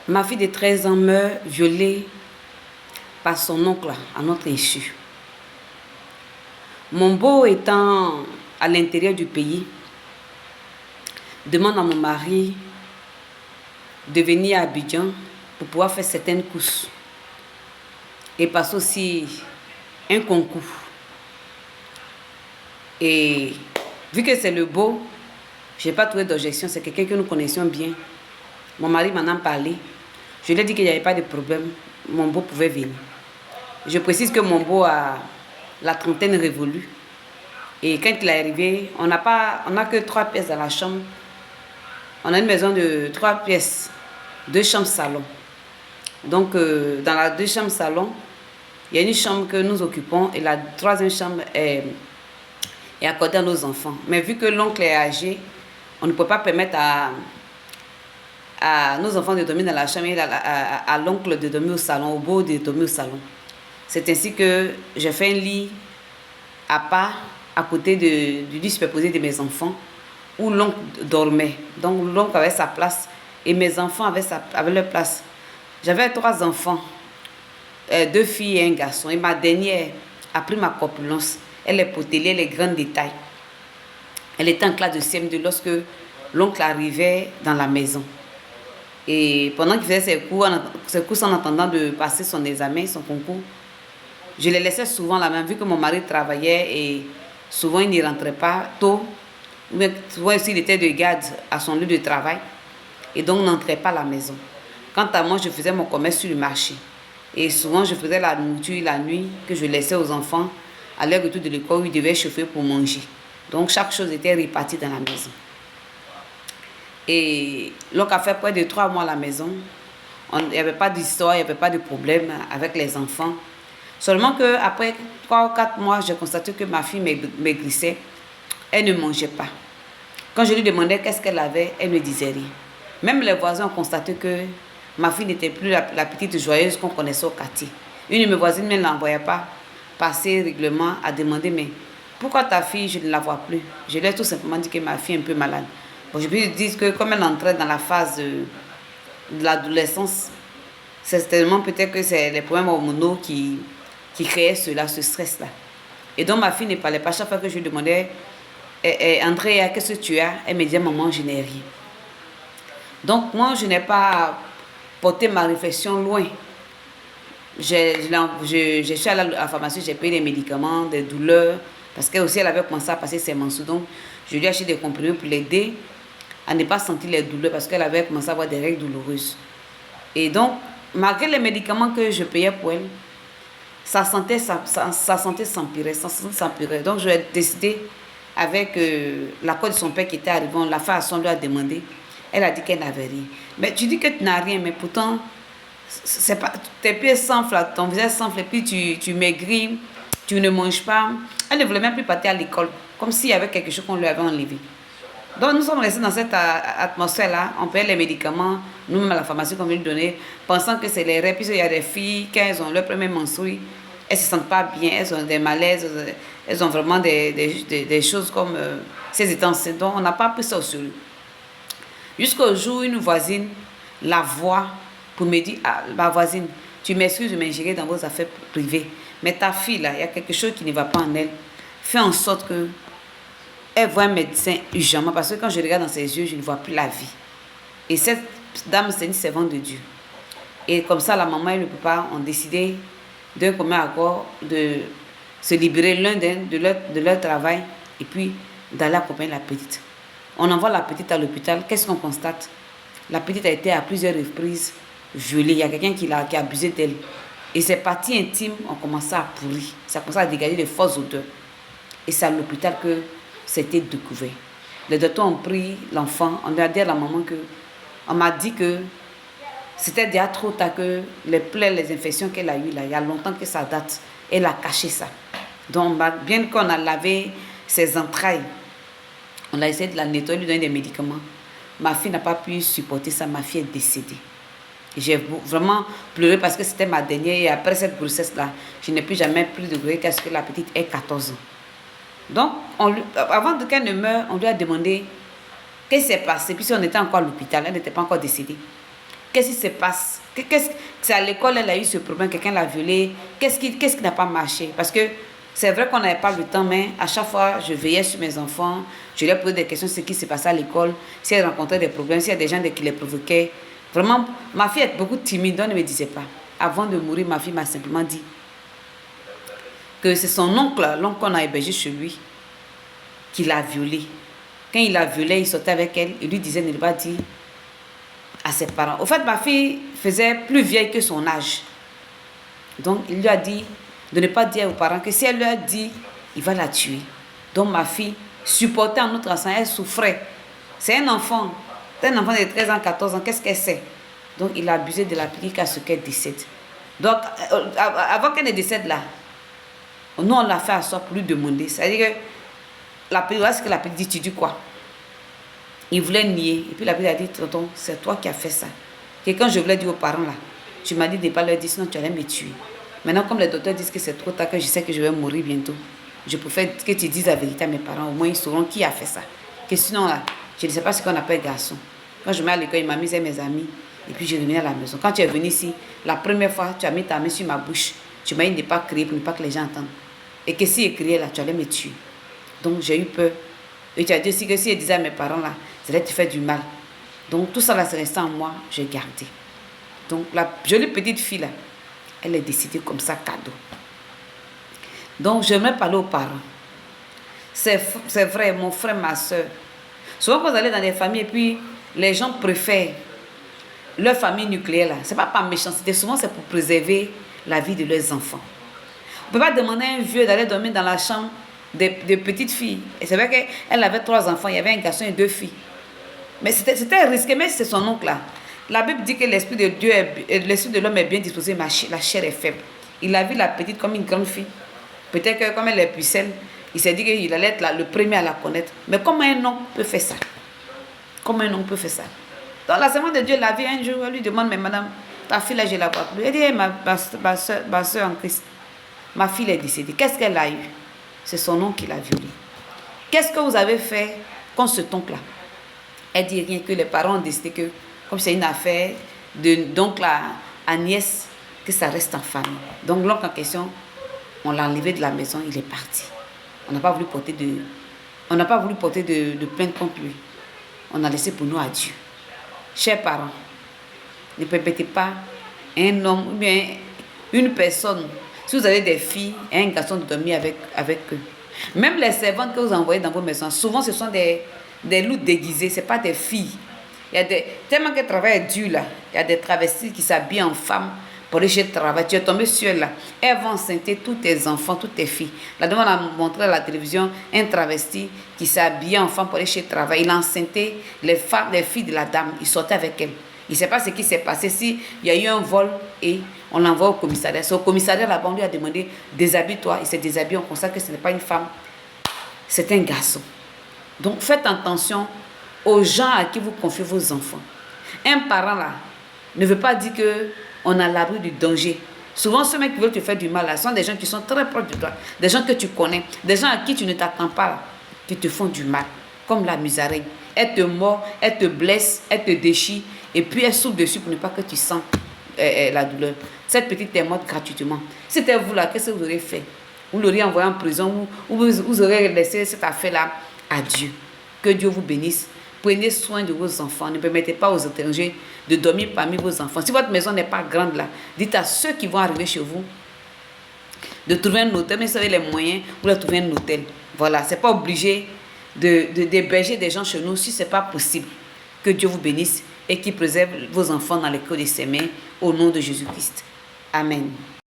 Ma fille de 13 ans meurt violée par son oncle à notre insu. Mon beau étant à l'intérieur du pays, demande à mon mari de venir à Abidjan pour pouvoir faire certaines courses et passer aussi un concours. Et vu que c'est le beau, je n'ai pas trouvé d'objection, c'est quelqu'un que nous connaissions bien. Mon mari m'en a parlé. Je lui ai dit qu'il n'y avait pas de problème, mon beau pouvait venir. Je précise que mon beau a la trentaine révolue. Et quand il est arrivé, on n'a que 3 pièces dans la chambre. On a une maison de 3 pièces, 2 chambres salon. Donc dans la 2 chambres salon, il y a une chambre que nous occupons et la 3e chambre est accordée à nos enfants. Mais vu que l'oncle est âgé, on ne peut pas permettre à nos enfants de dormir dans la chambre et à l'oncle de dormir au salon, au beau de dormir au salon. C'est ainsi que j'ai fait un lit à part à côté du lit superposé de mes enfants où l'oncle dormait. Donc l'oncle avait sa place et mes enfants avaient leur place. J'avais 3 enfants, 2 filles et un garçon. Et ma dernière a pris ma corpulence. Elle est potelée, elle est grande de taille. Elle était en classe de CM2 lorsque l'oncle arrivait dans la maison. Et pendant qu'il faisait ses courses en attendant de passer son examen, son concours, je les laissais souvent la main, vu que mon mari travaillait et souvent il n'y rentrait pas tôt. Mais souvent aussi il était de garde à son lieu de travail et donc n'entrait pas à la maison. Quant à moi, je faisais mon commerce sur le marché. Et souvent je faisais la nourriture la nuit que je laissais aux enfants à leur retour de l'école où ils devaient chauffer pour manger. Donc chaque chose était répartie dans la maison. Et l'oncle a fait près de 3 mois à la maison. Il n'y avait pas d'histoire, il n'y avait pas de problème avec les enfants. Seulement qu'après 3 ou 4 mois, j'ai constaté que ma fille maigrissait. Elle ne mangeait pas. Quand je lui demandais qu'est-ce qu'elle avait, elle ne disait rien. Même les voisins ont constaté que ma fille n'était plus la petite joyeuse qu'on connaissait au quartier. Une de mes voisines ne l'envoyait pas passer régulièrement à demander mais pourquoi ta fille, je ne la vois plus. Je lui ai tout simplement dit que ma fille est un peu malade. Bon, je peux dire que comme elle entrait dans la phase de l'adolescence, c'est tellement peut-être que c'est les problèmes hormonaux qui créaient cela, ce stress-là. Et donc ma fille ne parlait pas. Chaque fois que je lui demandais Andrea, qu'est-ce que tu as? Elle me disait maman, je n'ai rien. Donc moi, je n'ai pas porté ma réflexion loin. Je suis allée à la pharmacie, j'ai payé des médicaments, des douleurs, parce qu'elle aussi elle avait commencé à passer ses menstrues. Donc je lui ai acheté des comprimés pour l'aider à ne pas sentir les douleurs parce qu'elle avait commencé à avoir des règles douloureuses. Et donc, malgré les médicaments que je payais pour elle, sa santé s'empirait. Donc, je ai décidé, avec l'accord de son père qui était arrivé, on l'a fait à son lui a demandé. Elle a dit qu'elle n'avait rien. Mais tu dis que tu n'as rien, mais pourtant, c'est pas, tes pieds s'enflent, ton visage s'enfle, et puis tu maigris, tu ne manges pas. Elle ne voulait même plus partir à l'école, comme s'il y avait quelque chose qu'on lui avait enlevé. Donc nous sommes restés dans cette atmosphère-là, on payait les médicaments, nous-mêmes à la pharmacie qu'on veut lui donner, pensant que c'est les règles, puisqu'il y a des filles, quand elles ont leur premier menstrues, elles ne se sentent pas bien, elles ont des malaises, elles ont vraiment des choses comme ces états enceintes. Donc on n'a pas pris ça au sérieux. Jusqu'au jour où une voisine la voit pour me dire, ah, ma voisine, tu m'excuses de m'ingérer dans vos affaires privées, mais ta fille là, il y a quelque chose qui ne va pas en elle. Fais en sorte que elle voit un médecin urgemment, parce que quand je regarde dans ses yeux, je ne vois plus la vie. Et cette dame, c'est une servante de Dieu. Et comme ça, la maman et le papa ont décidé d'un commun accord de se libérer l'un de leur travail et puis d'aller accompagner la petite. On envoie la petite à l'hôpital. Qu'est-ce qu'on constate? La petite a été à plusieurs reprises violée. Il y a quelqu'un qui a abusé d'elle. Et ses parties intimes ont commencé à pourrir. Ça a commencé à dégager de fausses odeurs. Et c'est à l'hôpital que c'était découvert. Les docteurs ont pris l'enfant, on a dit à la maman que, on m'a dit que c'était déjà trop tard, que les plaies, les infections qu'elle a eues là, il y a longtemps que ça date, elle a caché ça. Donc bien qu'on a lavé ses entrailles, on a essayé de la nettoyer, lui donner des médicaments. Ma fille n'a pas pu supporter ça, ma fille est décédée. J'ai vraiment pleuré parce que c'était ma dernière et après cette grossesse-là, je n'ai plus jamais pris de grossesse parce que la petite ait 14 ans. Donc, avant qu'elle ne meure, on lui a demandé qu'est-ce qui s'est passé. Puis on était encore à l'hôpital, elle n'était pas encore décédée. Qu'est-ce qui se passe? C'est à l'école, elle a eu ce problème, quelqu'un l'a violée. Qu'est-ce qui n'a pas marché? Parce que c'est vrai qu'on n'avait pas le temps, mais à chaque fois, je veillais sur mes enfants. Je leur posais des questions sur ce qui se passait à l'école, si elles rencontraient des problèmes, s'il y a des gens qui les provoquaient. Vraiment, ma fille est beaucoup timide, donc elle ne me disait pas. Avant de mourir, ma fille m'a simplement dit que c'est son oncle, l'oncle qu'on a hébergé chez lui, qui l'a violée. Quand il l'a violée, il sortait avec elle, il lui disait ne pas dire à ses parents. Au fait, ma fille faisait plus vieille que son âge. Donc, il lui a dit de ne pas dire aux parents que si elle lui a dit, il va la tuer. Donc, ma fille supportait un autre enfant, elle souffrait. C'est un enfant de 13 ans, 14 ans, qu'est-ce qu'elle sait? Donc, il a abusé de la petite à ce qu'elle décède. Donc, avant qu'elle ne décède là, nous, on l'a fait à soi pour lui demander. C'est-à-dire que la petite, voilà ce que la petite dit, tu dis quoi? Il voulait nier. Et puis la petite a dit, tonton, c'est toi qui as fait ça. Et quand je voulais dire aux parents là, tu m'as dit de ne pas leur dire, sinon tu allais me tuer. Maintenant, comme les docteurs disent que c'est trop tard, que je sais que je vais mourir bientôt, je préfère que tu dises la vérité à mes parents. Au moins, ils sauront qui a fait ça. Que sinon, là, je ne sais pas ce qu'on appelle garçon. Quand je mets à l'école, il m'a mis mes amis. Et puis, je revenais à la maison. Quand tu es venu ici, la première fois, tu as mis ta main sur ma bouche. Tu m'as dit de ne pas crier pour ne pas que les gens entendent. Et que si je criais là, tu allais me tuer. Donc, j'ai eu peur. Et tu as dit aussi que si je disais à mes parents là, ça allait te faire du mal. Donc, tout ça là, c'est resté en moi. J'ai gardé. Donc, la jolie petite fille là, elle est décidée comme ça, cadeau. Donc, j'aimerais parler aux parents. C'est vrai, mon frère, ma soeur. Souvent, quand vous allez dans des familles et puis les gens préfèrent leur famille nucléaire là. Ce n'est pas par méchanceté. Souvent, c'est pour préserver la vie de leurs enfants. On ne peut pas demander à un vieux d'aller dormir dans la chambre des petites filles. Et c'est vrai qu'elle avait 3 enfants. Il y avait un garçon et 2 filles. Mais c'était risqué, mais c'est son oncle là. La Bible dit que l'esprit de Dieu, l'esprit de l'homme est bien disposé, mais la chair est faible. Il a vu la petite comme une grande fille. Peut-être que comme elle est pucelle, il s'est dit qu'il allait être le premier à la connaître. Mais comment un homme peut faire ça? Comment un homme peut faire ça? Donc la Seigneur de Dieu l'a vu un jour, elle lui demande, mais madame, ta fille là, je la vois plus. Elle dit, hey, ma soeur en Christ, ma fille est décédée. Qu'est-ce qu'elle a eu? C'est son oncle qui l'a violée. Qu'est-ce que vous avez fait contre cet oncle là? Elle dit rien, que les parents ont décidé que, comme c'est une affaire d'oncle à nièce, que ça reste en famille. Donc l'oncle en question, on l'a enlevé de la maison, il est parti. On n'a pas voulu porter de plainte contre lui. On a laissé pour nous à Dieu. Chers parents, ne permettez pas un homme ou bien une personne, si vous avez des filles et un garçon, de dormir avec eux. Même les servantes que vous envoyez dans vos maisons, souvent ce sont des loups déguisés, ce n'est pas des filles. Tellement que le travail est dur là, il y a des travestis qui s'habillent en femmes pour aller chez le travail. Tu es tombé sur elle là. Elles vont enceinter tous tes enfants, toutes tes filles. La dame a montré à la télévision un travesti qui s'habillait en femme pour aller chez le travail. Il a enceinté les filles de la dame. Il sortait avec elle. Il ne sait pas ce qui s'est passé. S'il y a eu un vol et on l'envoie au commissariat. C'est au commissariat là-bas, on lui a demandé déshabille-toi. Il s'est déshabillé. On constate que ce n'est pas une femme, c'est un garçon. Donc faites attention aux gens à qui vous confiez vos enfants. Un parent là ne veut pas dire qu'on a l'abri du danger. Souvent, ceux qui veulent te faire du mal là, sont des gens qui sont très proches de toi, des gens que tu connais, des gens à qui tu ne t'attends pas là, qui te font du mal, comme la musaraigne. Elle te mord, elle te blesse, elle te déchire, et puis elle souffle dessus pour ne pas que tu sens la douleur. Cette petite est morte gratuitement. Si c'était vous là, qu'est-ce que vous auriez fait? Vous l'auriez envoyé en prison ou vous aurez laissé cette affaire-là à Dieu. Que Dieu vous bénisse. Prenez soin de vos enfants. Ne permettez pas aux étrangers de dormir parmi vos enfants. Si votre maison n'est pas grande là, dites à ceux qui vont arriver chez vous de trouver un hôtel. Mais vous avez les moyens, vous leur trouvez un hôtel. Voilà, ce n'est pas obligé d'héberger des gens chez nous si ce n'est pas possible. Que Dieu vous bénisse et qu'il préserve vos enfants dans les creux de ses mains au nom de Jésus-Christ. Amen.